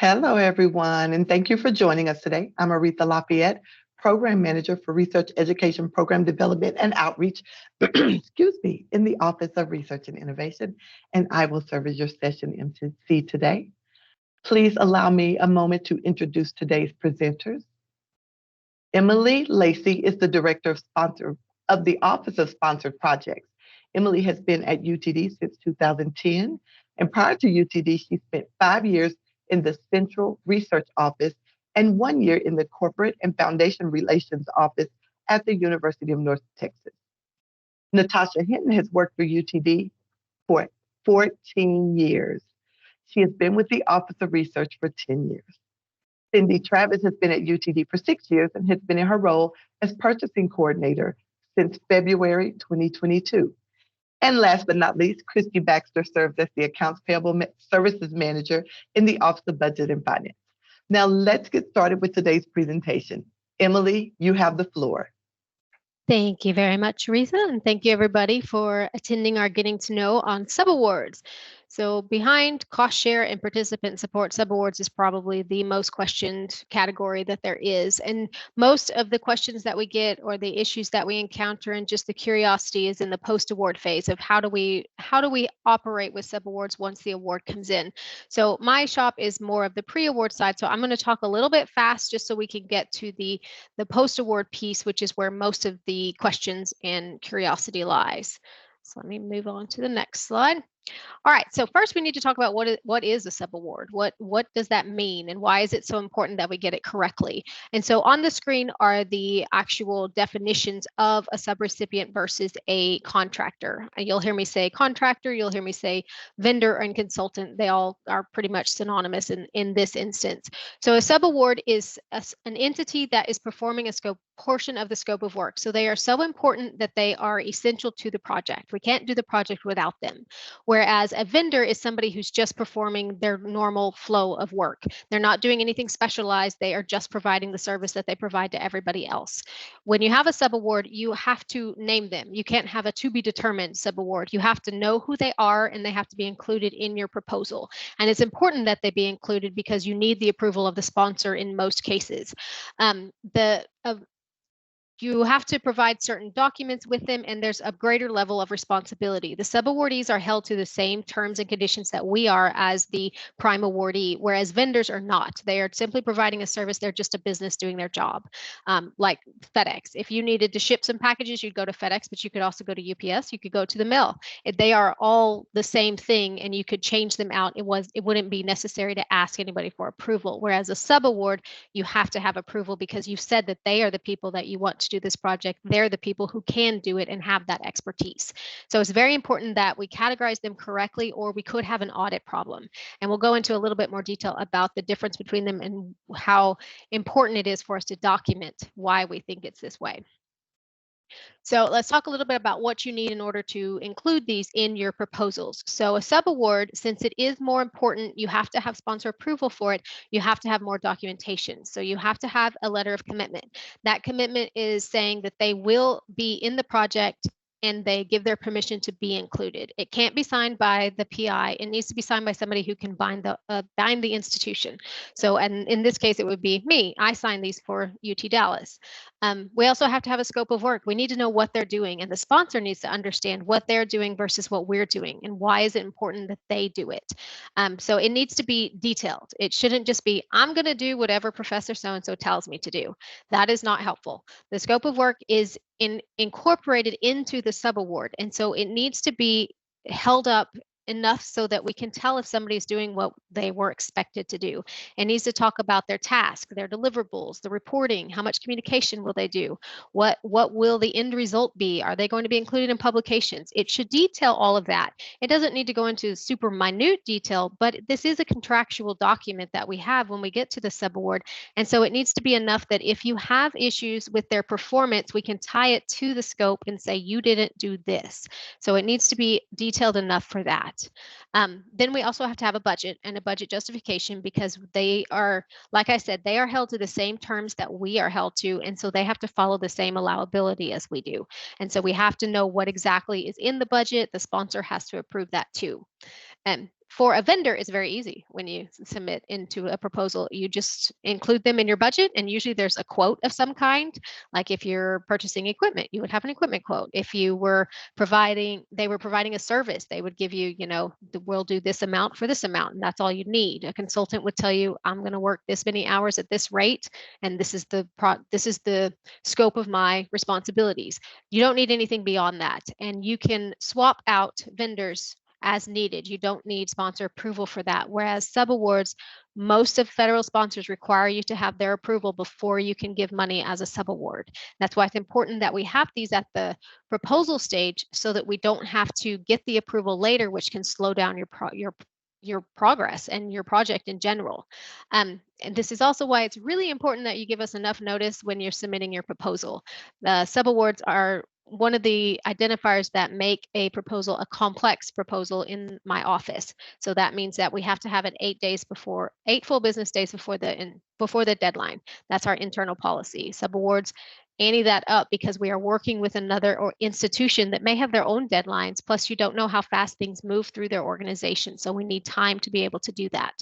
Hello, everyone, and thank you for joining us today. I'm Aretha Lafayette, Program Manager for Research Education Program Development and Outreach, excuse me, in the Office of Research and Innovation, and I will serve as your session MC today. Please allow me a moment to introduce today's presenters. Emily Lacey is the Director of the Office of Sponsored Projects. Emily has been at UTD since 2010, and prior to UTD, she spent 5 years in the Central Research Office and 1 year in the Corporate and Foundation Relations Office at the University of North Texas. Natasha Hinton has worked for UTD for 14 years. She has been with the Office of Research for 10 years. Cindy Travis has been at UTD for 6 years and has been in her role as purchasing coordinator since February 2022. And last but not least, Christy Baxter serves as the Accounts Payable Services Manager in the Office of Budget and Finance. Now let's get started with today's presentation. Emily, you have the floor. Thank you very much, Aretha, and thank you everybody for attending our Getting to Know on Subawards. So behind cost share and participant support, subawards is probably the most questioned category that there is. And most of the questions that we get or the issues that we encounter and just the curiosity is in the post-award phase of how do we operate with subawards once the award comes in. So my shop is more of the pre-award side. So I'm going to talk a little bit fast just so we can get to the post-award piece, which is where most of the questions and curiosity lies. So let me move on to the next slide. All right, so first we need to talk about what is a subaward. What does that mean, and why is it so important that we get it correctly? And so on the screen are the actual definitions of a subrecipient versus a contractor. You'll hear me say contractor, you'll hear me say vendor and consultant. They all are pretty much synonymous in this instance. So a subaward is an entity that is performing a portion of the scope of work. So they are so important that they are essential to the project. We can't do the project without them. Whereas a vendor is somebody who's just performing their normal flow of work. They're not doing anything specialized. They are just providing the service that they provide to everybody else. When you have a subaward, you have to name them. You can't have a to be determined subaward. You have to know who they are and they have to be included in your proposal. And it's important that they be included because you need the approval of the sponsor in most cases. You have to provide certain documents with them, and there's a greater level of responsibility. The subawardees are held to the same terms and conditions that we are as the prime awardee, whereas vendors are not. They are simply providing a service. They're just a business doing their job, like FedEx. If you needed to ship some packages, you'd go to FedEx, but you could also go to UPS. You could go to the mail. They are all the same thing, and you could change them out. It wouldn't be necessary to ask anybody for approval, whereas a subaward, you have to have approval because you've said that they are the people that you want to do this project. They're the people who can do it and have that expertise. So it's very important that we categorize them correctly, or we could have an audit problem. And we'll go into a little bit more detail about the difference between them and how important it is for us to document why we think it's this way. So let's talk a little bit about what you need in order to include these in your proposals. So a subaward, since it is more important, you have to have sponsor approval for it. You have to have more documentation. So you have to have a letter of commitment. That commitment is saying that they will be in the project and they give their permission to be included. It can't be signed by the PI. It needs to be signed by somebody who can bind the institution. So, and in this case, it would be me. I sign these for UT Dallas. We also have to have a scope of work. We need to know what they're doing, and the sponsor needs to understand what they're doing versus what we're doing, and why is it important that they do it. So it needs to be detailed. It shouldn't just be, I'm going to do whatever Professor so-and-so tells me to do. That is not helpful. The scope of work is incorporated into the subaward, and so it needs to be held up enough so that we can tell if somebody's doing what they were expected to do. It needs to talk about their task, their deliverables, the reporting, how much communication will they do, what will the end result be, are they going to be included in publications. It should detail all of that. It doesn't need to go into super minute detail, but this is a contractual document that we have when we get to the subaward, and so it needs to be enough that if you have issues with their performance, we can tie it to the scope and say you didn't do this. So it needs to be detailed enough for that. Then we also have to have a budget and a budget justification, because they are, like I said, they are held to the same terms that we are held to, and so they have to follow the same allowability as we do. And so we have to know what exactly is in the budget. The sponsor has to approve that too. For a vendor, it's very easy. When you submit into a proposal, you just include them in your budget, and usually there's a quote of some kind. Like if you're purchasing equipment, you would have an equipment quote. If you were they were providing a service, they would give you, we'll do this amount for this amount, and that's all you need. A consultant would tell you, I'm going to work this many hours at this rate, and this is the scope of my responsibilities. You don't need anything beyond that, and you can swap out vendors as needed. You don't need sponsor approval for that. Whereas subawards, most of federal sponsors require you to have their approval before you can give money as a subaward. That's why it's important that we have these at the proposal stage so that we don't have to get the approval later, which can slow down your progress and your project in general. And this is also why it's really important that you give us enough notice when you're submitting your proposal. The subawards are one of the identifiers that make a proposal a complex proposal in my office. So that means that we have to have it 8 full business days before the deadline. That's our internal policy. Subawards ante that up because we are working with another institution that may have their own deadlines. Plus, you don't know how fast things move through their organization. So we need time to be able to do that.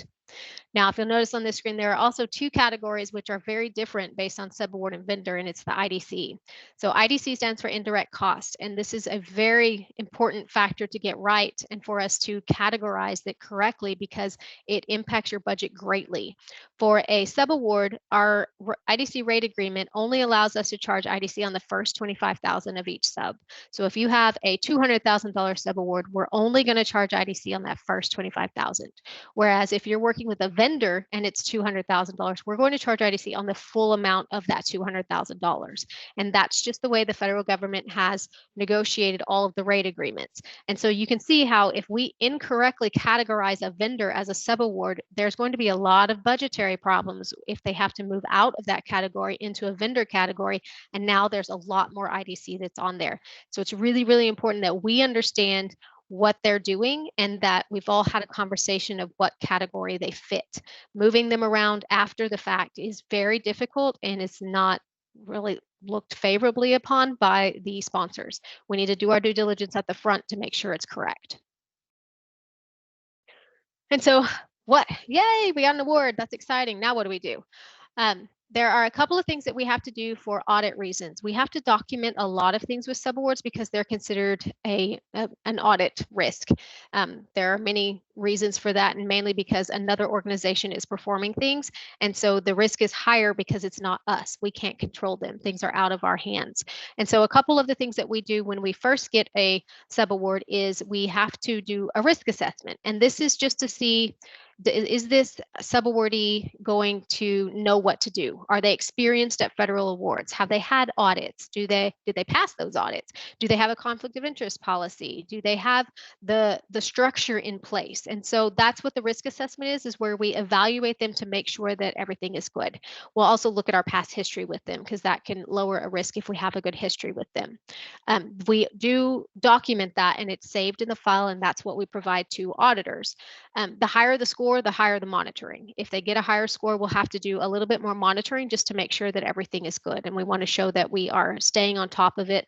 Now, if you'll notice on this screen, there are also two categories which are very different based on subaward and vendor, and it's the IDC. So IDC stands for indirect cost, and this is a very important factor to get right and for us to categorize it correctly because it impacts your budget greatly. For a subaward, our IDC rate agreement only allows us to charge IDC on the first $25,000 of each sub. So if you have a $200,000 subaward, we're only going to charge IDC on that first $25,000. Whereas if you're working with a vendor and it's $200,000, we're going to charge IDC on the full amount of that $200,000. And that's just the way the federal government has negotiated all of the rate agreements. And so you can see how if we incorrectly categorize a vendor as a subaward, there's going to be a lot of budgetary problems if they have to move out of that category into a vendor category. And now there's a lot more IDC that's on there. So it's really, really important that we understand what they're doing and that we've all had a conversation of what category they fit. Moving them around after the fact is very difficult and it's not really looked favorably upon by the sponsors. We need to do our due diligence at the front to make sure it's correct. And so yay, we got an award. That's exciting. Now what do we do? There are a couple of things that we have to do for audit reasons. We have to document a lot of things with subawards because they're considered an audit risk. There are many reasons for that, and mainly because another organization is performing things. And so the risk is higher because it's not us. We can't control them. Things are out of our hands. And so a couple of the things that we do when we first get a subaward is we have to do a risk assessment. And this is just to see, is this subawardee going to know what to do? Are they experienced at federal awards? Have they had audits? Did they pass those audits? Do they have a conflict of interest policy? Do they have the structure in place? And so that's what the risk assessment is where we evaluate them to make sure that everything is good. We'll also look at our past history with them because that can lower a risk if we have a good history with them. We do document that and it's saved in the file, and that's what we provide to auditors. The higher the score, the higher the monitoring. If they get a higher score, we'll have to do a little bit more monitoring just to make sure that everything is good. And we want to show that we are staying on top of it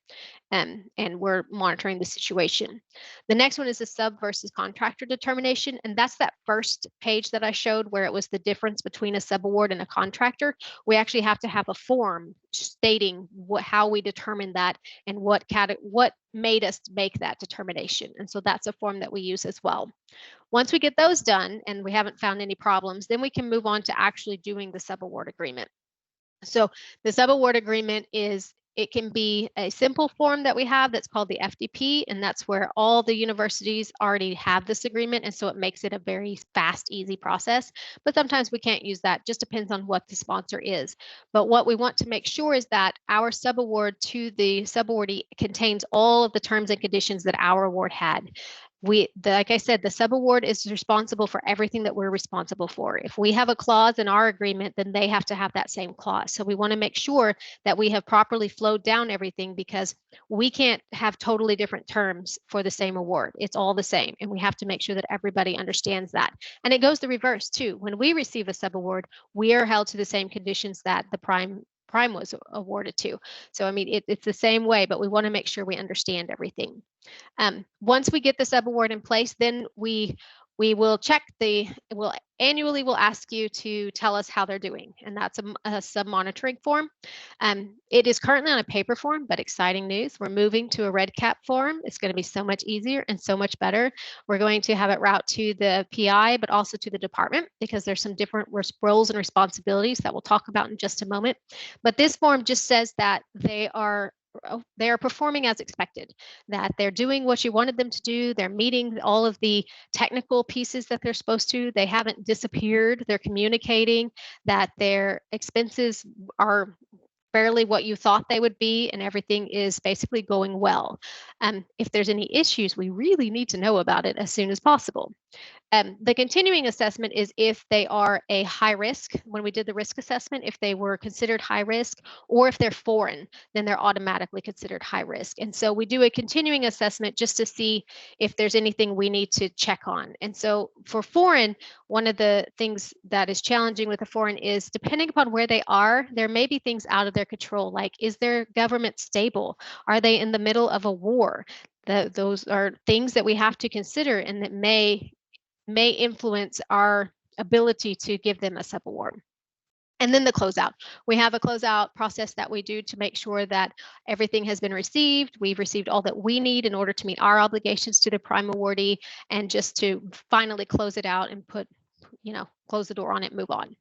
and we're monitoring the situation. The next one is the sub versus contractor determination. And that's that first page that I showed where it was the difference between a subaward and a contractor. We actually have to have a form stating how we determine that and what made us make that determination. And so that's a form that we use as well. Once we get those done and we haven't found any problems, then we can move on to actually doing the subaward agreement. So the subaward agreement it can be a simple form that we have that's called the FDP, and that's where all the universities already have this agreement, and so it makes it a very fast, easy process. But sometimes we can't use that, just depends on what the sponsor is. But what we want to make sure is that our subaward to the subawardee contains all of the terms and conditions that our award had. Like I said, the subaward is responsible for everything that we're responsible for. If we have a clause in our agreement, then they have to have that same clause. So we want to make sure that we have properly flowed down everything because we can't have totally different terms for the same award. It's all the same. And we have to make sure that everybody understands that. And it goes the reverse too. When we receive a subaward, we are held to the same conditions that the prime was awarded to. So, I mean, it's the same way, but we want to make sure we understand everything. Once we get the subaward in place, then we we will annually we'll ask you to tell us how they're doing, and that's a sub-monitoring form. It is currently on a paper form, but exciting news, we're moving to a red cap form. It's going to be so much easier and so much better. We're going to have it route to the PI, but also to the department, because there's some different roles and responsibilities that we'll talk about in just a moment. But this form just says that they are performing as expected, that they're doing what you wanted them to do. They're meeting all of the technical pieces that they're supposed to. They haven't disappeared. They're communicating, that their expenses are fairly what you thought they would be, and everything is basically going well. If there's any issues, we really need to know about it as soon as possible. The continuing assessment is if they are a high risk. When we did the risk assessment, if they were considered high risk, or if they're foreign, then they're automatically considered high risk. And so we do a continuing assessment just to see if there's anything we need to check on. And so for foreign, one of the things that is challenging with a foreign is, depending upon where they are, there may be things out of their control, like, is their government stable? Are they in the middle of a war? Those are things that we have to consider, and that may influence our ability to give them a subaward. And then the closeout. We have a closeout process that we do to make sure that everything has been received. We've received all that we need in order to meet our obligations to the prime awardee, and just to finally close it out and close the door on it, move on.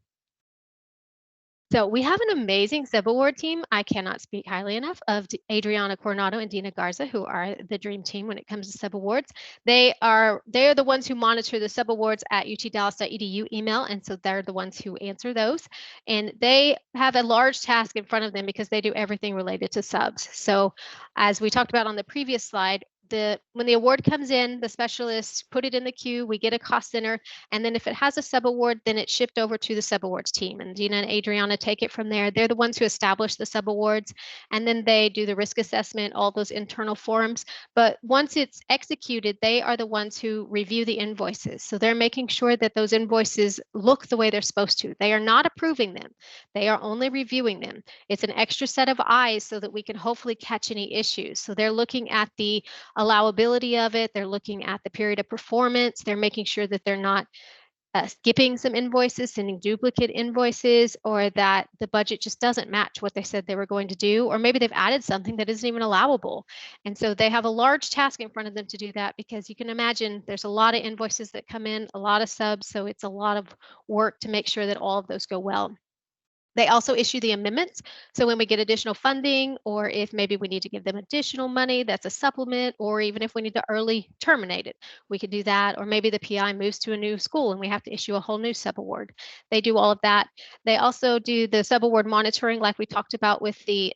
So we have an amazing subaward team. I cannot speak highly enough of Adriana Coronado and Dina Garza, who are the dream team when it comes to subawards. They are the ones who monitor the subawards at utdallas.edu email, and so they're the ones who answer those. And they have a large task in front of them because they do everything related to subs. So as we talked about on the previous slide, when the award comes in, the specialists put it in the queue, we get a cost center, and then if it has a subaward, then it's shipped over to the subawards team, and Dina and Adriana take it from there. They're the ones who establish the subawards, and then they do the risk assessment, all those internal forms. But once it's executed, they are the ones who review the invoices. So they're making sure that those invoices look the way they're supposed to. They are not approving them. They are only reviewing them. It's an extra set of eyes so that we can hopefully catch any issues. So they're looking at the allowability of it. They're looking at the period of performance. They're making sure that they're not skipping some invoices, sending duplicate invoices, or that the budget just doesn't match what they said they were going to do, or maybe they've added something that isn't even allowable. And so they have a large task in front of them to do that, because you can imagine there's a lot of invoices that come in, a lot of subs, so it's a lot of work to make sure that all of those go well. They also issue the amendments. So when we get additional funding, or if maybe we need to give them additional money, that's a supplement, or even if we need to early terminate it, we could do that. Or maybe the PI moves to a new school and we have to issue a whole new subaward. They do all of that. They also do the subaward monitoring, like we talked about with the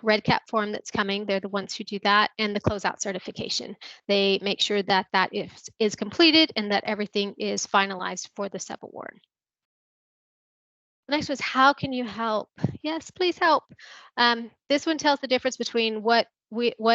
red cap form that's coming. They're the ones who do that, and the closeout certification. They make sure that that is completed and that everything is finalized for the subaward. Next was, how can you help? Yes, please help. This one tells the difference between what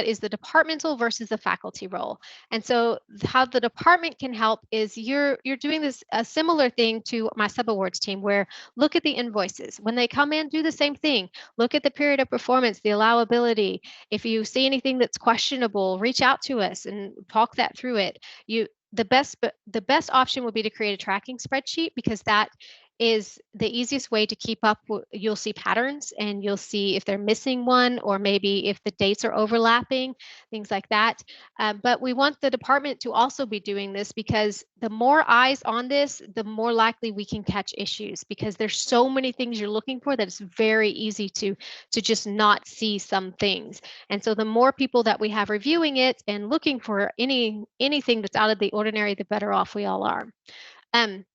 is the departmental versus the faculty role. And so how the department can help is you're doing a similar thing to my subawards team, where look at the invoices. When they come in, do the same thing. Look at the period of performance, the allowability. If you see anything that's questionable, reach out to us and talk that through it. The best option would be to create a tracking spreadsheet, because that is the easiest way to keep up. You'll see patterns, and you'll see if they're missing one, or maybe if the dates are overlapping, things like that. But we want the department to also be doing this, because the more eyes on this, the more likely we can catch issues, because there's so many things you're looking for that it's very easy to just not see some things. And so the more people that we have reviewing it and looking for anything that's out of the ordinary, the better off we all are.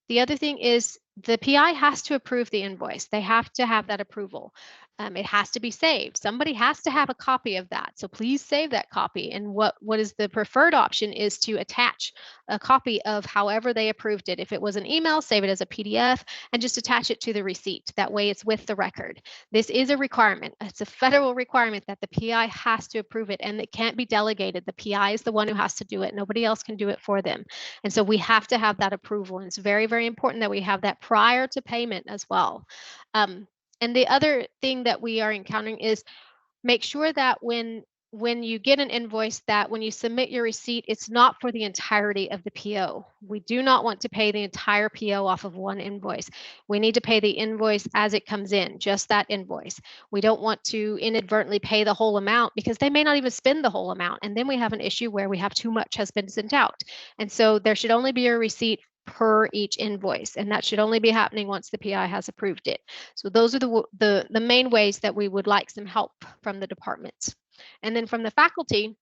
The other thing is, the PI has to approve the invoice. They have to have that approval. It has to be saved. Somebody has to have a copy of that. So please save that copy. And what is the preferred option is to attach a copy of however they approved it. If it was an email, save it as a PDF and just attach it to the receipt. That way it's with the record. This is a requirement. It's a federal requirement that the PI has to approve it, and it can't be delegated. The PI is the one who has to do it. Nobody else can do it for them. And so we have to have that approval. And it's very, very important that we have that prior to payment as well. And the other thing that we are encountering is, make sure that when when you get an invoice, that when you submit your receipt, it's not for the entirety of the PO. We do not want to pay the entire PO off of one invoice. We need to pay the invoice as it comes in, just that invoice. We don't want to inadvertently pay the whole amount because they may not even spend the whole amount. And then we have an issue where we have too much has been sent out. And so there should only be a receipt per each invoice, and that should only be happening once the PI has approved it. So those are the main ways that we would like some help from the departments. And then from the faculty,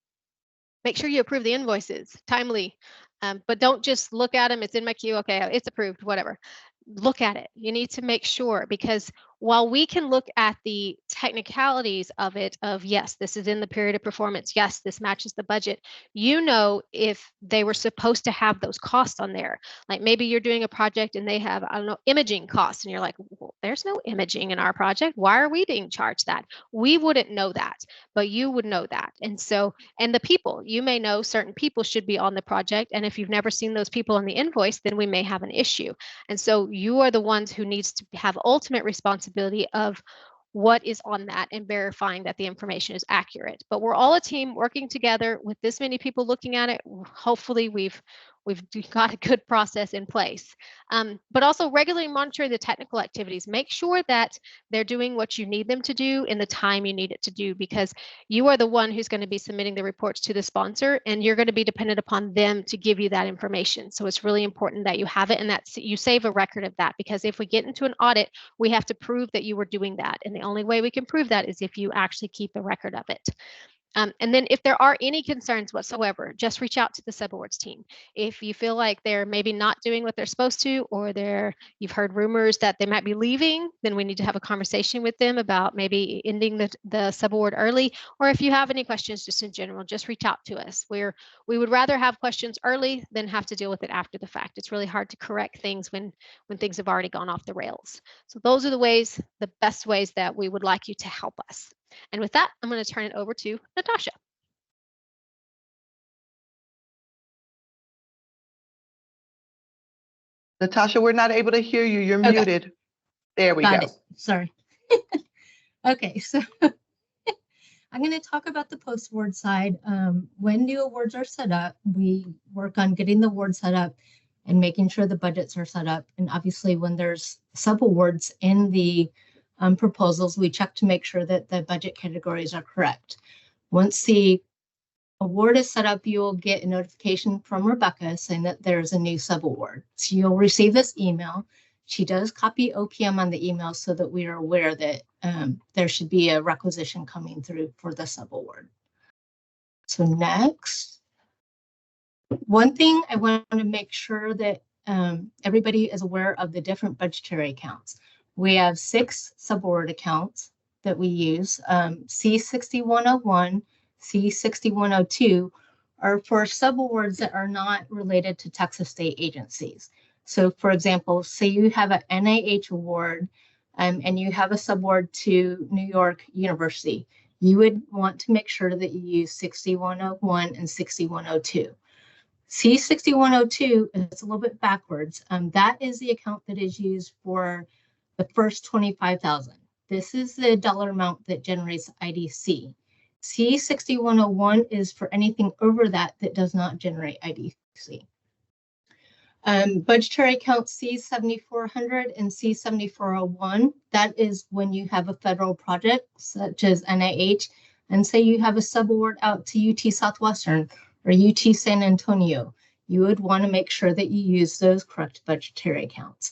make sure you approve the invoices timely, but don't just look at them. It's in my queue. Okay, it's approved, whatever. Look at it. You need to make sure, because while we can look at the technicalities of it, of yes, this is in the period of performance, yes, this matches the budget, you know, if they were supposed to have those costs on there. Like maybe you're doing a project and they have, I don't know, imaging costs, and you're like, well, there's no imaging in our project. Why are we being charged that? We wouldn't know that, but you would know that. And so, and the people, you may know certain people should be on the project, and if you've never seen those people on the invoice, then we may have an issue. And so you are the ones who needs to have ultimate responsibility of what is on that and verifying that the information is accurate. But we're all a team working together with this many people looking at it. Hopefully we've got a good process in place. But also regularly monitor the technical activities. Make sure that they're doing what you need them to do in the time you need it to do, because you are the one who's going to be submitting the reports to the sponsor, and you're going to be dependent upon them to give you that information. So it's really important that you have it and that you save a record of that, because if we get into an audit, we have to prove that you were doing that. And the only way we can prove that is if you actually keep a record of it. And then if there are any concerns whatsoever, just reach out to the subawards team. If you feel like they're maybe not doing what they're supposed to, or you've heard rumors that they might be leaving, then we need to have a conversation with them about maybe ending the subaward early. Or if you have any questions just in general, just reach out to us. We would rather have questions early than have to deal with it after the fact. It's really hard to correct things when things have already gone off the rails. So those are the best ways that we would like you to help us. And with that, I'm going to turn it over to Natasha. Natasha, we're not able to hear you. You're muted. There we go. Got it. Sorry. Okay, so I'm going to talk about the post-award side. When new awards are set up, we work on getting the award set up and making sure the budgets are set up. And obviously, when there's sub-awards in the proposals, we check to make sure that the budget categories are correct. Once the award is set up, you'll get a notification from Rebecca saying that there's a new sub-award. So you'll receive this email. She does copy OPM on the email so that we are aware that there should be a requisition coming through for the sub-award. So next, one thing I want to make sure that everybody is aware of the different budgetary accounts. We have 6 subaward accounts that we use. C6101, C6102 are for subawards that are not related to Texas state agencies. So for example, say you have an NIH award and you have a subaward to New York University, you would want to make sure that you use 6101 and 6102. C6102 is a little bit backwards. That is the account that is used for the first 25,000. This is the dollar amount that generates IDC. C6101 is for anything over that does not generate IDC. Budgetary account C7400 and C7401, that is when you have a federal project such as NIH, and say you have a subaward out to UT Southwestern or UT San Antonio, you would want to make sure that you use those correct budgetary accounts.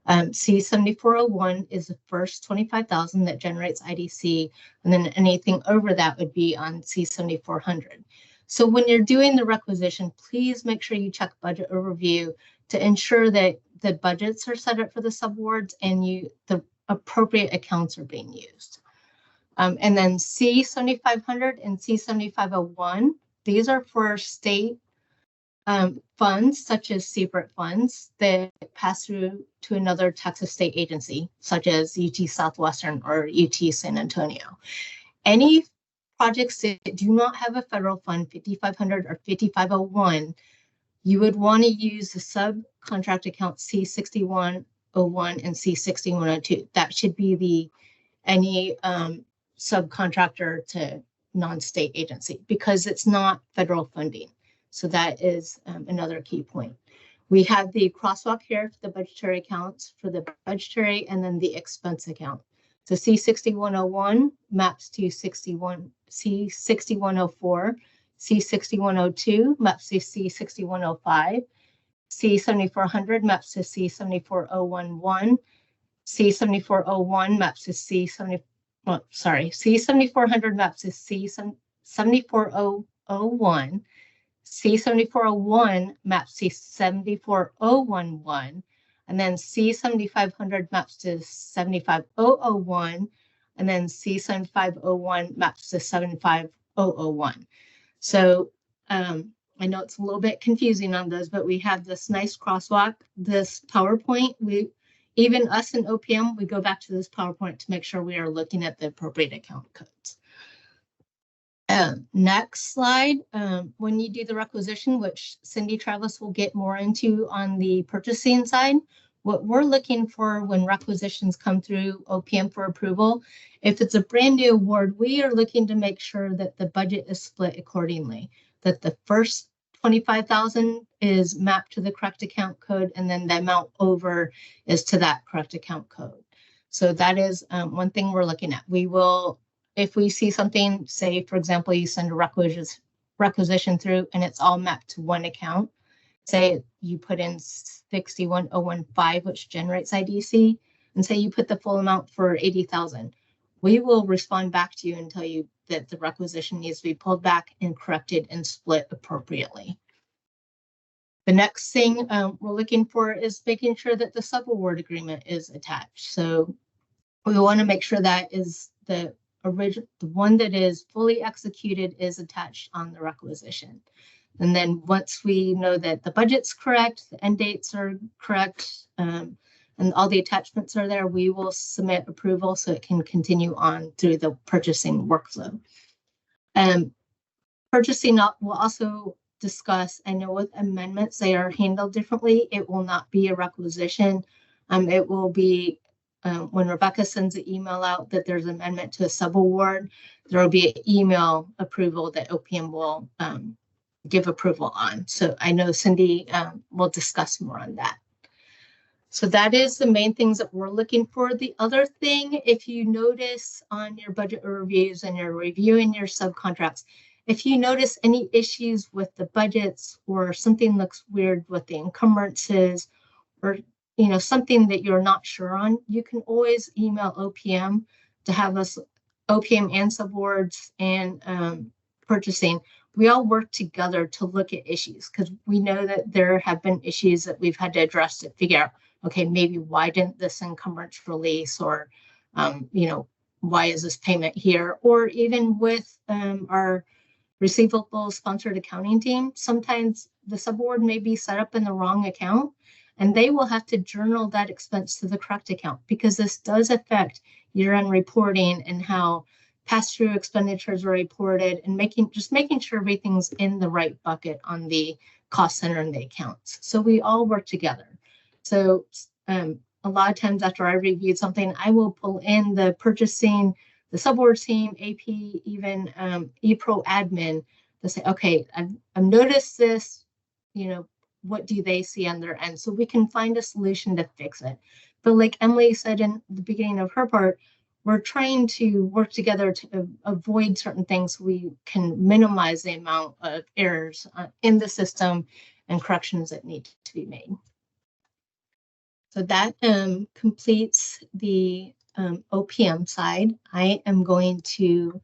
C7401 is the first 25,000 that generates IDC, and then anything over that would be on C7400. So when you're doing the requisition, please make sure you check budget overview to ensure that the budgets are set up for the subawards and the appropriate accounts are being used. And then C7500 and C7501, these are for state funds such as CBRT funds that pass through to another Texas state agency, such as UT Southwestern or UT San Antonio. Any projects that do not have a federal fund, 5500 or 5501, you would want to use the subcontract account C6101 and C6102. That should be any subcontractor to non-state agency because it's not federal funding. So that is another key point. We have the crosswalk here for the budgetary accounts for the budgetary and then the expense account. So C6101 maps to C6104, C6102 maps to C6105, C7400 maps to C74011, C7401 maps to C7400 maps to C74001, C7401 maps to 74011, and then C7500 maps to 75001, and then C7501 maps to 75001. So I know it's a little bit confusing on those, but we have this nice crosswalk, this PowerPoint. Even us in OPM, we go back to this PowerPoint to make sure we are looking at the appropriate account codes. Next slide, when you do the requisition, which Cindy Travis will get more into on the purchasing side, what we're looking for when requisitions come through OPM for approval, if it's a brand new award, we are looking to make sure that the budget is split accordingly, that the first 25,000 is mapped to the correct account code, and then the amount over is to that correct account code. So that is one thing we're looking at. We will, if we see something, say, for example, you send a requisition through and it's all mapped to one account, say you put in 61015, which generates IDC, and say you put the full amount for 80,000. We will respond back to you and tell you that the requisition needs to be pulled back and corrected and split appropriately. The next thing we're looking for is making sure that the subaward agreement is attached. So we want to make sure that is the one that is fully executed is attached on the requisition. And then once we know that the budget's correct, the end dates are correct, and all the attachments are there, we will submit approval so it can continue on through the purchasing workflow. Purchasing will also discuss, I know with amendments, they are handled differently. It will not be a requisition. It will be when Rebecca sends an email out that there's an amendment to a subaward, there will be an email approval that OPM will give approval on. So I know Cindy will discuss more on that. So that is the main things that we're looking for. The other thing, if you notice on your budget reviews and you're reviewing your subcontracts, if you notice any issues with the budgets or something looks weird with the encumbrances or something that you're not sure on, you can always email OPM to have us, OPM and subwards and purchasing. We all work together to look at issues because we know that there have been issues that we've had to address to figure out, okay, maybe why didn't this encumbrance release, or, why is this payment here? Or even with our receivable sponsored accounting team, sometimes the subaward may be set up in the wrong account and they will have to journal that expense to the correct account because this does affect year-end reporting and how pass-through expenditures are reported and making sure everything's in the right bucket on the cost center and the accounts. So we all work together. So a lot of times after I reviewed something, I will pull in the purchasing, the subaward team, AP, even ePro admin to say, okay, I've noticed this, what do they see on their end? So we can find a solution to fix it. But like Emily said in the beginning of her part, we're trying to work together to avoid certain things so we can minimize the amount of errors in the system and corrections that need to be made. So that completes the OPM side. I am going to,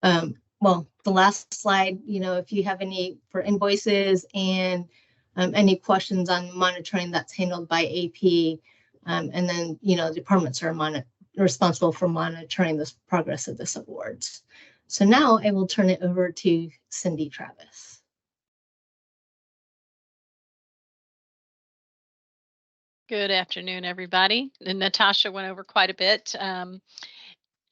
the last slide, if you have any for invoices and any questions on monitoring, that's handled by AP. And then, departments are responsible for monitoring the progress of the subawards. So now I will turn it over to Cindy Travis. Good afternoon, everybody. And Natasha went over quite a bit. I'm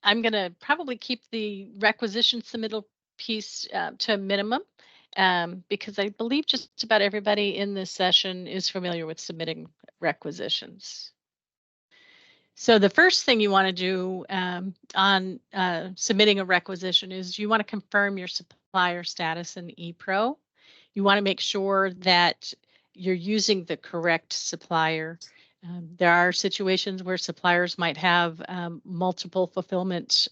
going to probably keep the requisition submittal piece to a minimum because I believe just about everybody in this session is familiar with submitting requisitions. So the first thing you want to do on submitting a requisition is you want to confirm your supplier status in ePro. You want to make sure that you're using the correct supplier. There are situations where suppliers might have multiple fulfillment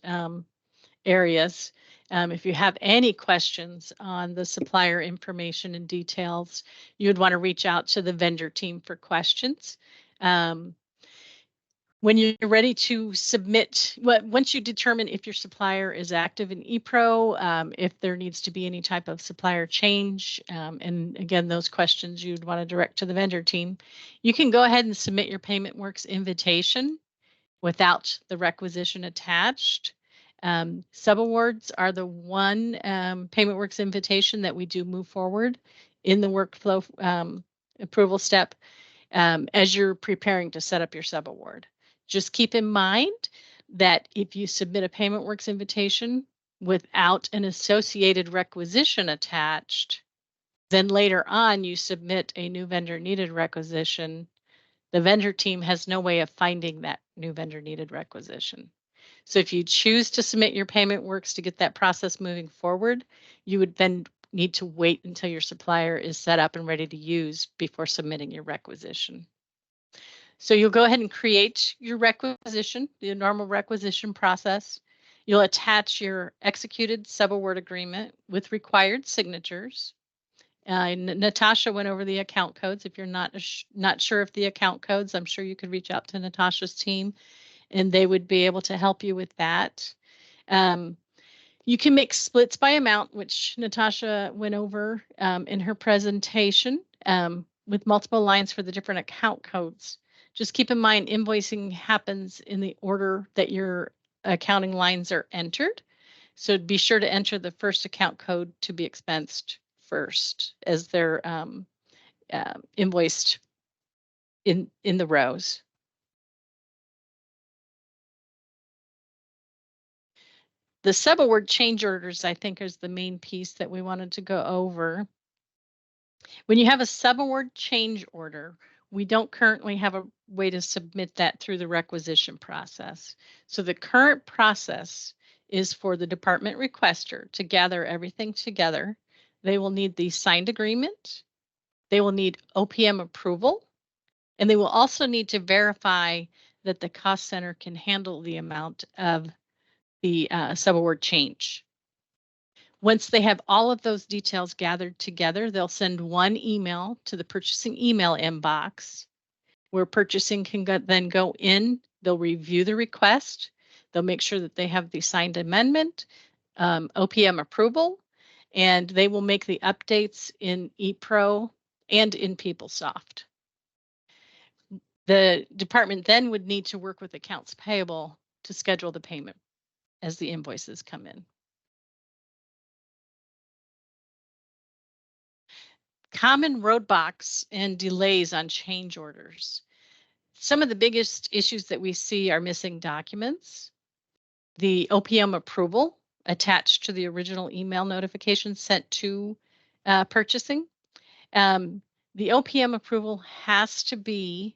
areas. If you have any questions on the supplier information and details, you would want to reach out to the vendor team for questions. When you're ready to submit, once you determine if your supplier is active in ePro, if there needs to be any type of supplier change, and again, those questions you'd want to direct to the vendor team, you can go ahead and submit your PaymentWorks invitation without the requisition attached. Subawards are the one PaymentWorks invitation that we do move forward in the workflow approval step as you're preparing to set up your subaward. Just keep in mind that if you submit a PaymentWorks invitation without an associated requisition attached, then later on you submit a new vendor needed requisition, the vendor team has no way of finding that new vendor needed requisition. So if you choose to submit your PaymentWorks to get that process moving forward, you would then need to wait until your supplier is set up and ready to use before submitting your requisition. So you'll go ahead and create your requisition, the normal requisition process. You'll attach your executed subaward agreement with required signatures. Natasha went over the account codes. If you're not sure if the account codes, I'm sure you could reach out to Natasha's team and they would be able to help you with that. You can make splits by amount, which Natasha went over in her presentation with multiple lines for the different account codes. Just keep in mind invoicing happens in the order that your accounting lines are entered. So be sure to enter the first account code to be expensed first as they're invoiced in the rows. The subaward change orders, I think, is the main piece that we wanted to go over. When you have a subaward change order, we don't currently have a way to submit that through the requisition process. So the current process is for the department requester to gather everything together. They will need the signed agreement. They will need OPM approval. And they will also need to verify that the cost center can handle the amount of the subaward change. Once they have all of those details gathered together, they'll send one email to the purchasing email inbox where purchasing can then go in. They'll review the request. They'll make sure that they have the signed amendment, OPM approval, and they will make the updates in ePro and in PeopleSoft. The department then would need to work with accounts payable to schedule the payment as the invoices come in. Common roadblocks and delays on change orders. Some of the biggest issues that we see are missing documents, the OPM approval attached to the original email notification sent to purchasing. The OPM approval has to be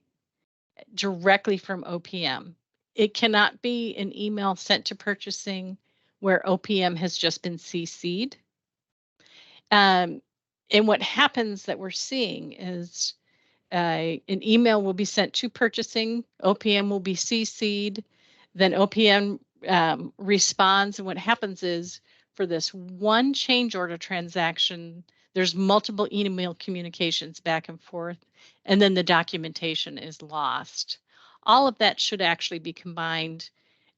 directly from OPM. It cannot be an email sent to purchasing where OPM has just been CC'd. And what happens that we're seeing is an email will be sent to purchasing, OPM will be CC'd, then OPM responds. And what happens is for this one change order transaction, there's multiple email communications back and forth, and then the documentation is lost. All of that should actually be combined,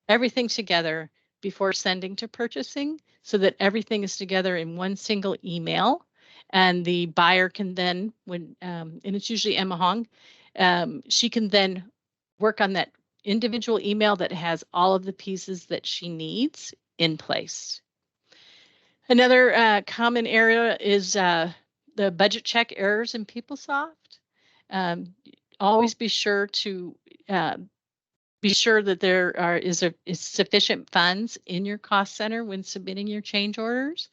everything together before sending to purchasing so that everything is together in one single email. And the buyer can then, and it's usually Emma Hong, she can then work on that individual email that has all of the pieces that she needs in place. Another common area is the budget check errors in PeopleSoft. Always be sure to be sure that there is sufficient funds in your cost center when submitting your change orders.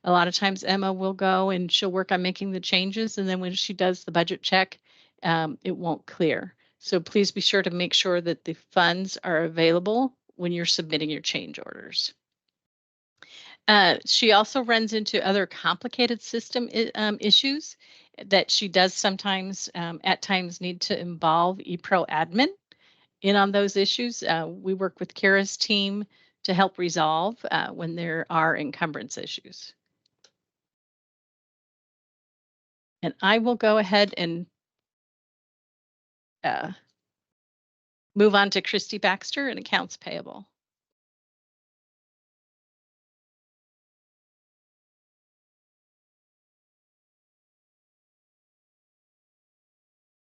A lot of times Emma will go and she'll work on making the changes, and then when she does the budget check, it won't clear. So please be sure to make sure that the funds are available when you're submitting your change orders. She also runs into other complicated system issues that she does sometimes at times need to involve ePro admin in on those issues. We work with Kara's team to help resolve when there are encumbrance issues. And I will go ahead and move on to Christy Baxter and accounts payable.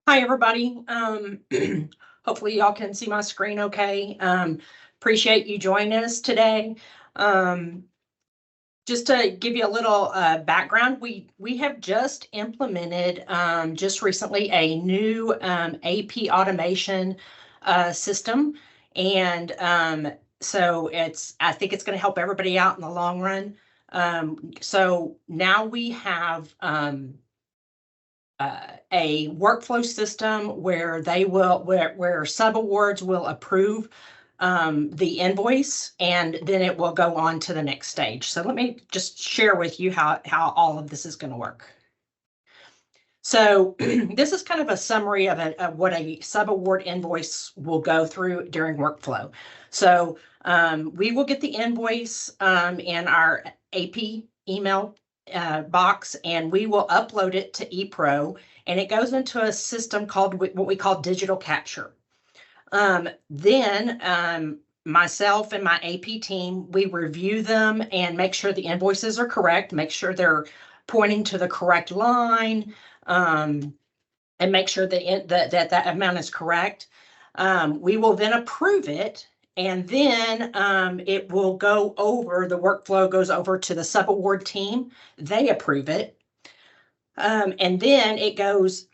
Hi, everybody. Hopefully y'all can see my screen okay. Appreciate you joining us today. Just to give you a little background, we have just implemented just recently a new AP automation system. And so I think it's going to help everybody out in the long run. So now we have a workflow system where where subawards will approve the invoice, and then it will go on to the next stage. So let me just share with you how all of this is going to work. So this is kind of a summary of what a subaward invoice will go through during workflow. So we will get the invoice in our AP email box, and we will upload it to ePro, and it goes into a system called what we call digital capture. Then myself and my AP team, we review them and make sure the invoices are correct, make sure they're pointing to the correct line, and make sure that amount is correct. We will then approve it, and then it will go over, the workflow goes over to the subaward team. They approve it. And then it goes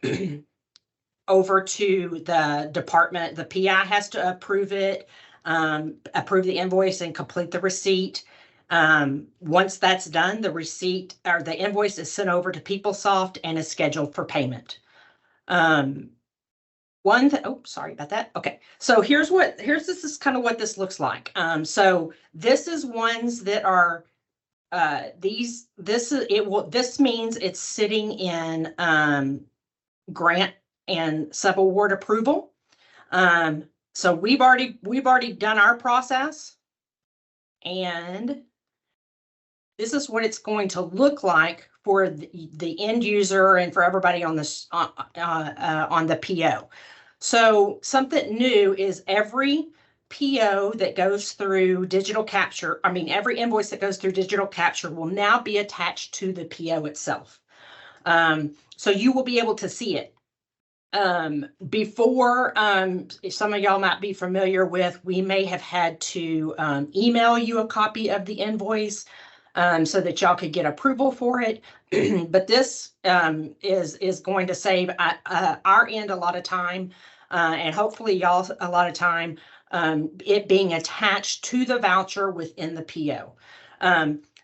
over to the department. The PI has to approve it, approve the invoice and complete the receipt. Once that's done, the receipt or the invoice is sent over to PeopleSoft and is scheduled for payment. Sorry about that. Okay, so this is kind of what this looks like. So this is ones that are this means it's sitting in grant and subaward approval. So we've already done our process, and this is what it's going to look like for the end user and for everybody on this on the PO. So something new is every PO that goes through digital capture, every invoice that goes through digital capture will now be attached to the PO itself. So you will be able to see it. Before, some of y'all might be familiar with, we may have had to email you a copy of the invoice so that y'all could get approval for it. But this is going to save our end a lot of time, and hopefully y'all a lot of time, it being attached to the voucher within the PO.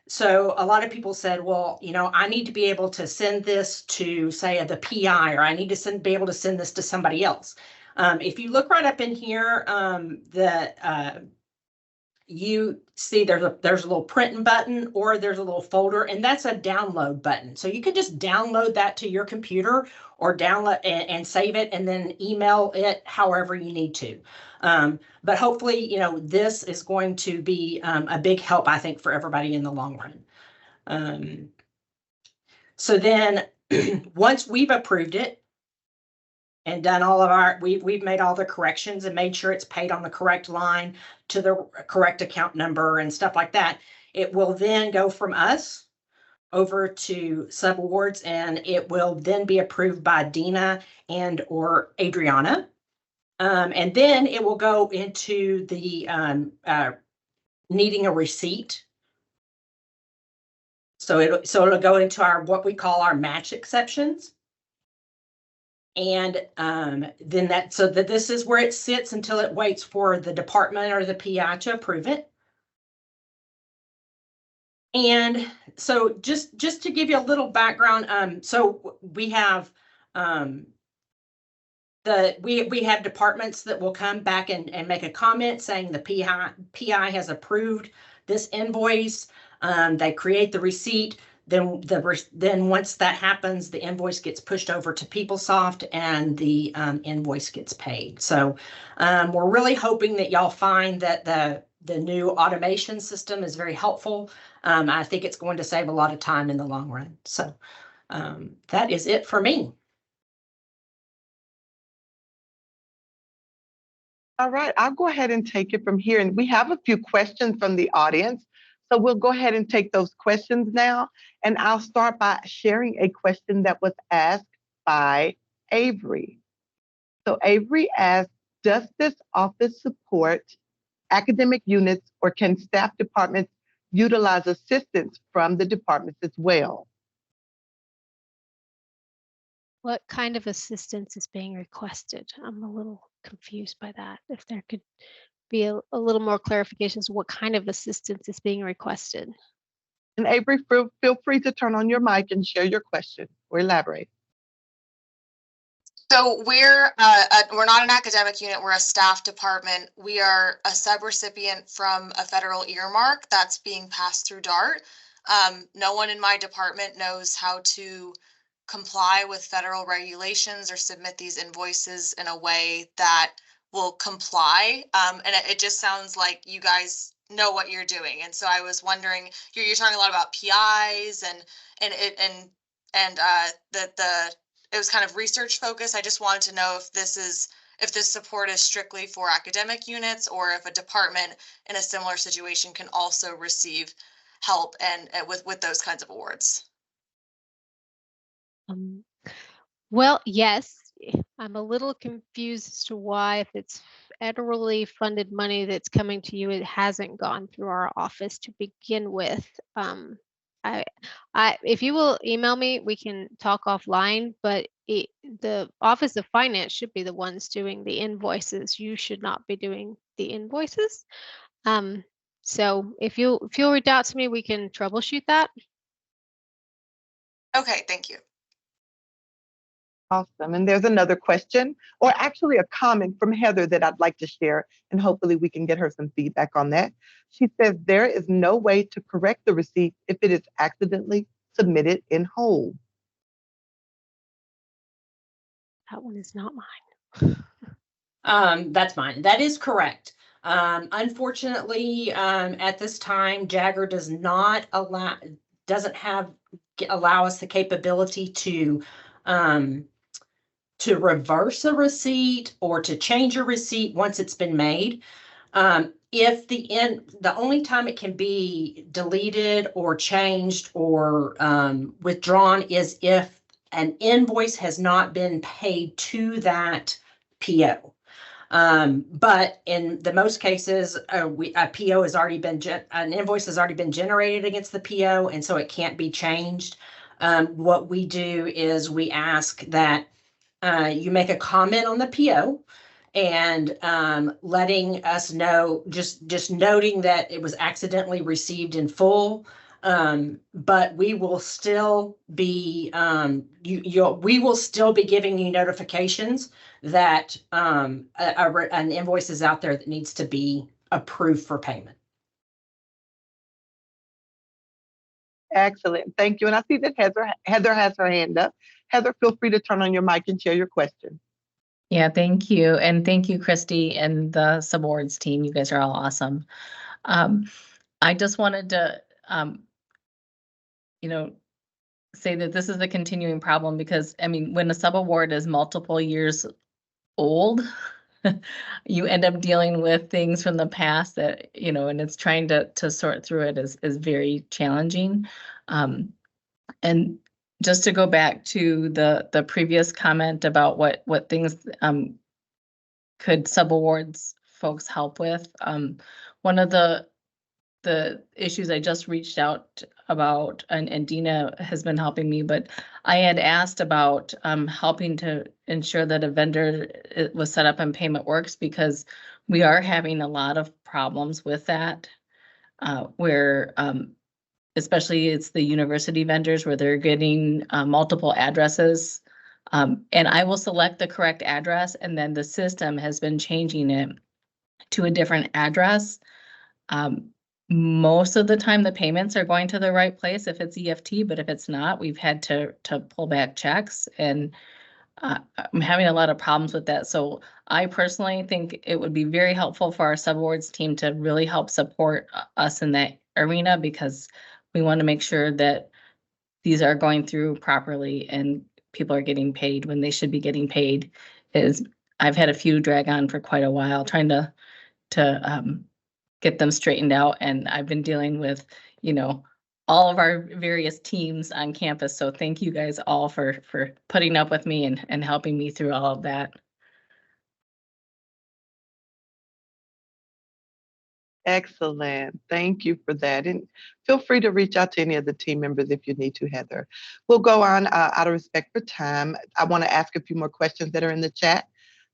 So a lot of people said, well, I need to be able to send this to, say, the PI, or I need to be able to send this to somebody else. If you look right up in here, you see there's a little printing button, or there's a little folder, and that's a download button. So you can just download that to your computer, or download and save it, and then email it however you need to. But hopefully, this is going to be a big help, I think, for everybody in the long run. So then once we've approved it and done all of we've made all the corrections and made sure it's paid on the correct line to the correct account number and stuff like that, it will then go from us over to subawards, and it will then be approved by Dina and or Adriana. And then it will go into the needing a receipt. So it'll go into what we call our match exceptions. And then this is where it sits until it waits for the department or the PI to approve it. And so just to give you a little background, so we have we have departments that will come back and make a comment saying the PI has approved this invoice. They create the receipt. Then once that happens, the invoice gets pushed over to PeopleSoft and the invoice gets paid. So we're really hoping that y'all find that the new automation system is very helpful. I think it's going to save a lot of time in the long run. So that is it for me. All right, I'll go ahead and take it from here. And we have a few questions from the audience. So we'll go ahead and take those questions now. And I'll start by sharing a question that was asked by Avery. So Avery asked, does this office support academic units, or can staff departments utilize assistance from the departments as well? What kind of assistance is being requested? I'm a little confused by that. If there could be a little more clarification as to what kind of assistance is being requested. And Avery, feel free to turn on your mic and share your question or elaborate. So we're not an academic unit, we're a staff department. We are a subrecipient from a federal earmark that's being passed through DART. No one in my department knows how to comply with federal regulations or submit these invoices in a way that will comply. And it just sounds like you guys know what you're doing. And so I was wondering, you're talking a lot about PIs and it was kind of research focused. I just wanted to know if this support is strictly for academic units, or if a department in a similar situation can also receive help and with those kinds of awards. Well, yes, I'm a little confused as to why, if it's federally funded money that's coming to you, it hasn't gone through our office to begin with. If you will email me, we can talk offline, but the Office of Finance should be the ones doing the invoices. You should not be doing the invoices. So if you'll reach out to me, we can troubleshoot that. Okay, thank you. Awesome. And there's another question, or actually a comment from Heather that I'd like to share, and hopefully we can get her some feedback on that. She says, there is no way to correct the receipt if it is accidentally submitted in whole. That one is not mine. That's mine. That is correct. Unfortunately, at this time, Jagger doesn't allow us the capability to reverse a receipt or to change a receipt once it's been made. If the only time it can be deleted or changed or withdrawn is if an invoice has not been paid to that PO. But in the most cases, an invoice has already been generated against the PO, and so it can't be changed. What we do is we ask that you make a comment on the PO and letting us know, just noting that it was accidentally received in full. But we will still be we will still be giving you notifications that an invoice is out there that needs to be approved for payment. Excellent. Thank you. And I see that Heather has her hand up. Heather, feel free to turn on your mic and share your question. Yeah, thank you. And thank you, Christy and the Subawards team. You guys are all awesome. I just wanted to, say that this is a continuing problem because, I mean, when a subaward is multiple years old, you end up dealing with things from the past that, and it's trying to sort through it is very challenging. And just to go back to the previous comment about what things could subawards folks help with. One of the issues I just reached out about, and Dina has been helping me, but I had asked about helping to ensure that a vendor was set up on PaymentWorks, because we are having a lot of problems with that, where especially it's the university vendors where they're getting multiple addresses And I will select the correct address, and then the system has been changing it to a different address. Most of the time, the payments are going to the right place if it's EFT, but if it's not, we've had to pull back checks, and I'm having a lot of problems with that. So I personally think it would be very helpful for our subawards team to really help support us in that arena, because we want to make sure that these are going through properly and people are getting paid when they should be getting paid. I've had a few drag on for quite a while trying to get them straightened out, and I've been dealing with, all of our various teams on campus. So thank you guys all for putting up with me and helping me through all of that. Excellent. Thank you for that. And feel free to reach out to any of the team members if you need to, Heather. We'll go on out of respect for time. I want to ask a few more questions that are in the chat.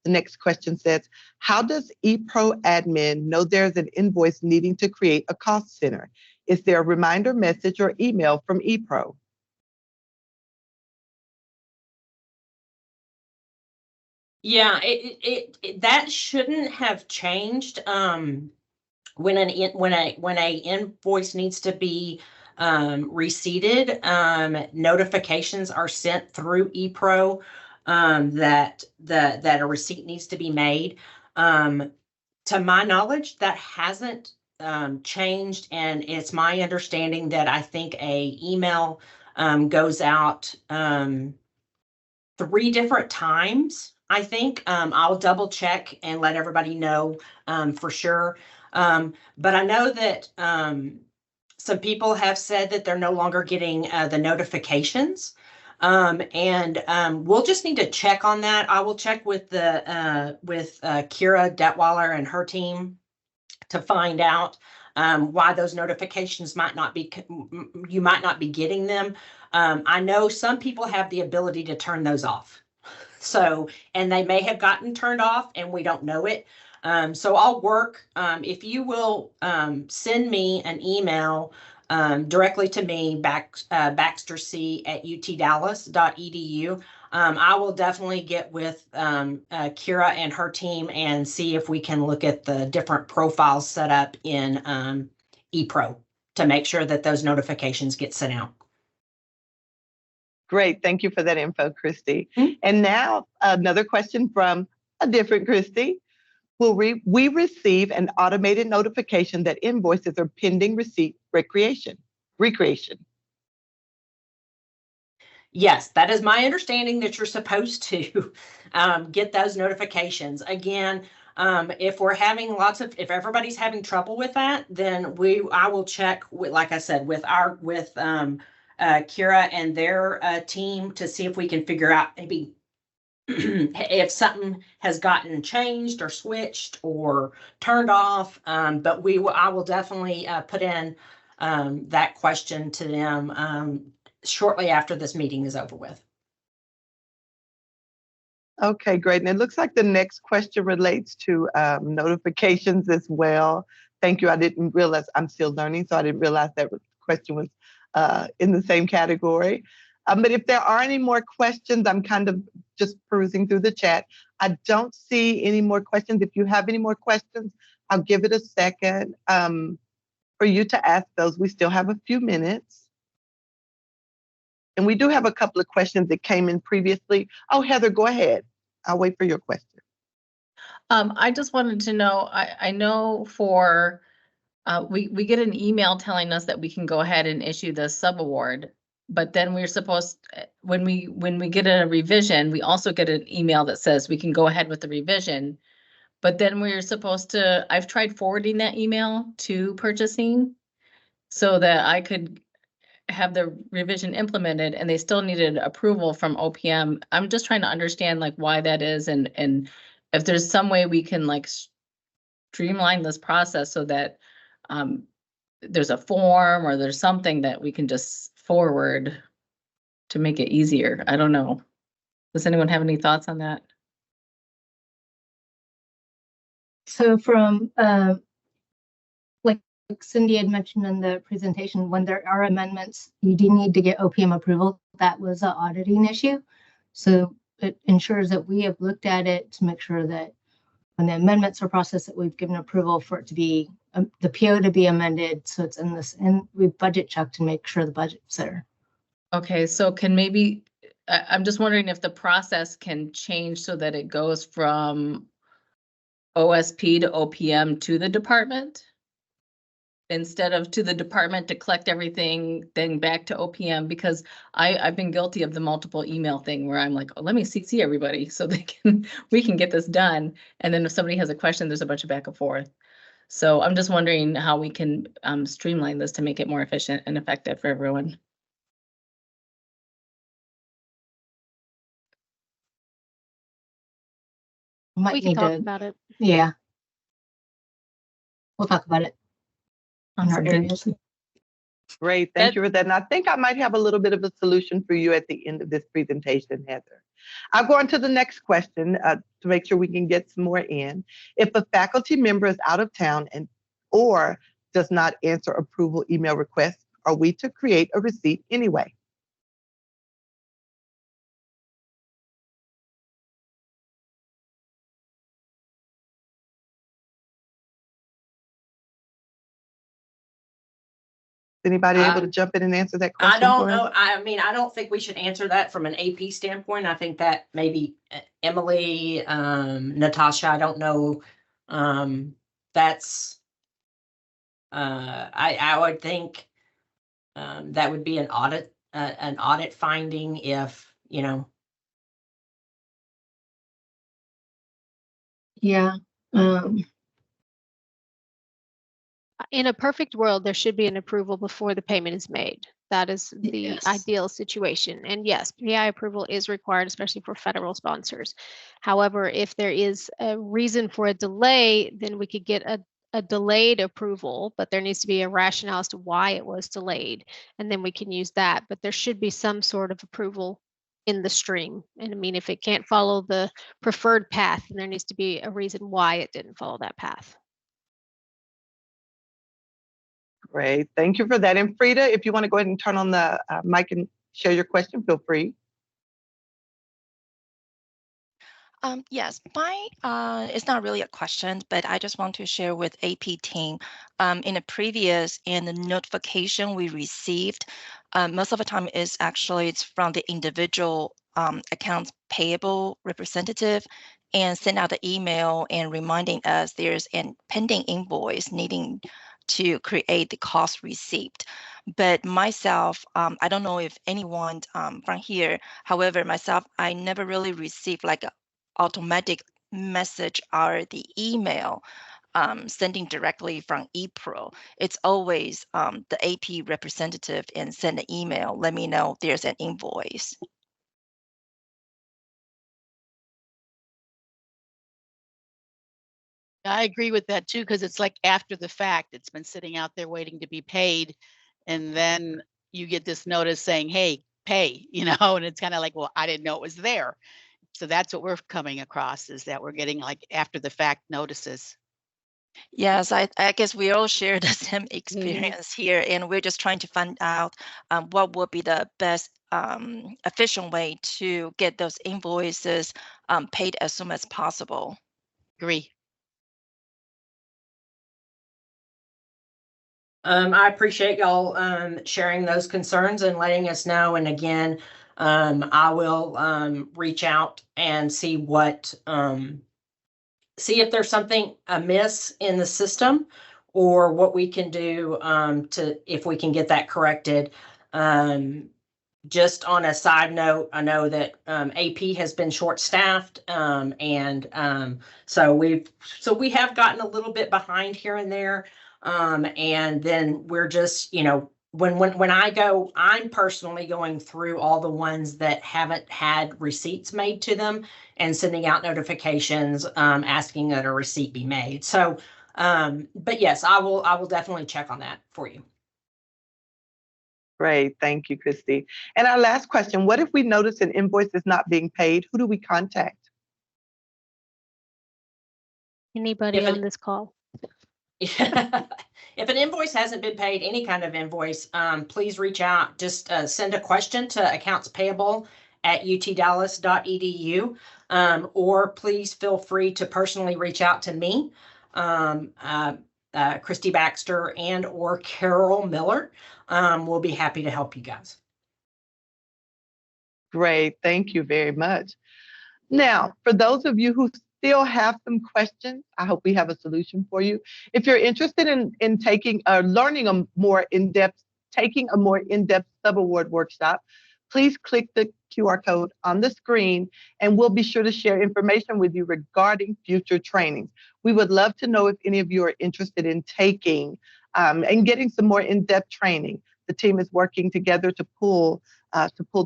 The next question says, how does ePro admin know there's an invoice needing to create a cost center? Is there a reminder message or email from ePro? Yeah, that shouldn't have changed. When a invoice needs to be receipted, notifications are sent through ePro that a receipt needs to be made. To my knowledge, that hasn't changed, and it's my understanding that I think a email goes out 3 different times. I think I'll double check and let everybody know for sure. But I know that some people have said that they're no longer getting the notifications. And we'll just need to check on that. I will check with Kira Detweiler and her team to find out why those notifications you might not be getting them. I know some people have the ability to turn those off. So, and they may have gotten turned off and we don't know it. So I'll work, if you will send me an email directly to me, baxterc@utdallas.edu. I will definitely get with Kira and her team and see if we can look at the different profiles set up in ePro to make sure that those notifications get sent out. Great. Thank you for that info, Christy. Mm-hmm. And now another question from a different Christy. Will we receive an automated notification that invoices are pending receipt recreation? Yes, that is my understanding, that you're supposed to get those notifications. Again, if we're having if everybody's having trouble with that, then I will check with, like I said, with Kira and their team to see if we can figure out maybe if something has gotten changed or switched or turned off. But I will definitely put in that question to them shortly after this meeting is over with. Okay, great. And it looks like the next question relates to notifications as well. Thank you. I didn't realize, I'm still learning, so I didn't realize that question was in the same category. But if there are any more questions, I'm kind of just perusing through the chat. I don't see any more questions. If you have any more questions, I'll give it a second for you to ask those. We still have a few minutes. And we do have a couple of questions that came in previously. Oh, Heather, go ahead. I'll wait for your question. I just wanted to know, I know for, we get an email telling us that we can go ahead and issue the subaward, but then we're supposed, when we get a revision, we also get an email that says we can go ahead with the revision, but then we're supposed to, I've tried forwarding that email to purchasing so that I could have the revision implemented, and they still needed approval from OPM. I'm just trying to understand like why that is, and if there's some way we can like streamline this process so that there's a form or there's something that we can just forward to make it easier. I don't know. Does anyone have any thoughts on that? So from like Cindy had mentioned in the presentation, when there are amendments, you do need to get OPM approval. That was an auditing issue. So it ensures that we have looked at it to make sure that when the amendments are processed, that we've given approval for it to be, the PO to be amended. So it's in this, and we budget checked to make sure the budget's there. Okay, so can maybe, I'm just wondering if the process can change so that it goes from OSP to OPM to the department? Instead of to the department to collect everything, then back to OPM, because I've been guilty of the multiple email thing where I'm like, oh, let me CC everybody so we can get this done. And then if somebody has a question, there's a bunch of back and forth. So I'm just wondering how we can streamline this to make it more efficient and effective for everyone. Might We can need talk to, about it. yeah. We'll talk about it. On our areas. Great, thank you for that. And I think I might have a little bit of a solution for you at the end of this presentation, Heather. I'll go on to the next question to make sure we can get some more in. If a faculty member is out of town or does not answer approval email requests, are we to create a receipt anyway? Anybody able to jump in and answer that question? I don't know. I mean, I don't think we should answer that from an AP standpoint. I think that maybe Emily, Natasha, I don't know. That's, I would think that would be an audit finding if, you know. Yeah. In a perfect world, there should be an approval before the payment is made. That is the Yes. ideal situation. And yes, PI approval is required, especially for federal sponsors. However, if there is a reason for a delay, then we could get a delayed approval, but there needs to be a rationale as to why it was delayed. And then we can use that. But there should be some sort of approval in the stream. And I mean, if it can't follow the preferred path, then there needs to be a reason why it didn't follow that path. Great, thank you for that. And Frida, if you want to go ahead and turn on the mic and share your question, feel free. Yes, it's not really a question, but I just want to share with AP team. In a previous and the notification we received, most of the time it's from the individual accounts payable representative and send out the email and reminding us there's a pending invoice needing to create the cost receipt. But myself, I don't know if anyone from here, however, myself, I never really received like a automatic message or the email sending directly from ePro. It's always the AP representative and send an email, let me know there's an invoice. I agree with that too, because it's like after the fact, it's been sitting out there waiting to be paid. And then you get this notice saying, hey, pay, you know, and it's kind of like, well, I didn't know it was there. So that's what we're coming across, is that we're getting like after the fact notices. Yes, I guess we all share the same experience here, and we're just trying to find out what would be the best efficient way to get those invoices paid as soon as possible. Agree. I appreciate y'all sharing those concerns and letting us know. And again, I will reach out and see what see if there's something amiss in the system or what we can do if we can get that corrected. Just on a side note, I know that AP has been short-staffed, and so we have gotten a little bit behind here and there, and then we're just, you know, when I go, I'm personally going through all the ones that haven't had receipts made to them and sending out notifications asking that a receipt be made. So, but yes, I will definitely check on that for you. Great, thank you, Christy. And our last question, what if we notice an invoice is not being paid? Who do we contact? Anybody on this call? If an invoice hasn't been paid, any kind of invoice, please reach out. Just send a question to accounts payable utdallas.edu, or please feel free to personally reach out to me, Christy Baxter and or Carol Miller. We'll be happy to help you guys. Great. Thank you very much. Now, for those of you who still have some questions, I hope we have a solution for you. If you're interested in taking learning a more in-depth, taking a more in-depth subaward workshop, please click the QR code on the screen and we'll be sure to share information with you regarding future trainings. We would love to know if any of you are interested in taking and getting some more in-depth training. The team is working together to pull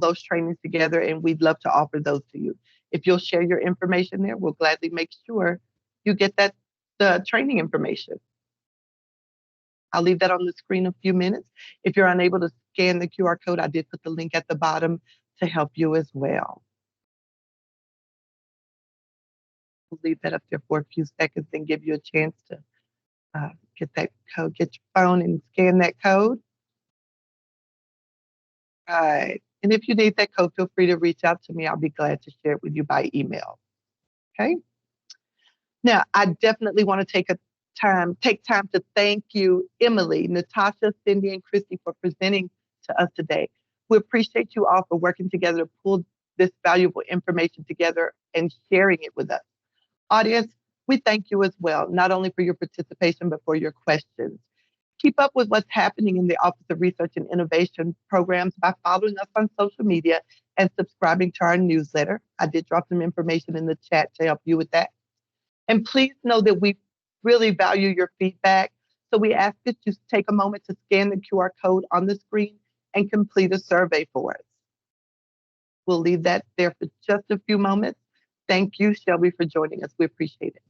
those trainings together, and we'd love to offer those to you. If you'll share your information there, we'll gladly make sure you get the training information. I'll leave that on the screen a few minutes. If you're unable to scan the QR code, I did put the link at the bottom to help you as well. We'll leave that up there for a few seconds and give you a chance to get that code, get your phone and scan that code. All right. And if you need that code, feel free to reach out to me. I'll be glad to share it with you by email. Okay. Now, I definitely want to take time to thank you, Emily, Natasha, Cindy, and Christy, for presenting to us today. We appreciate you all for working together to pull this valuable information together and sharing it with us. Audience, we thank you as well, not only for your participation, but for your questions. Keep up with what's happening in the Office of Research and Innovation programs by following us on social media and subscribing to our newsletter. I did drop some information in the chat to help you with that. And please know that we really value your feedback. So we ask that you take a moment to scan the QR code on the screen and complete a survey for us. We'll leave that there for just a few moments. Thank you, Shelby, for joining us. We appreciate it.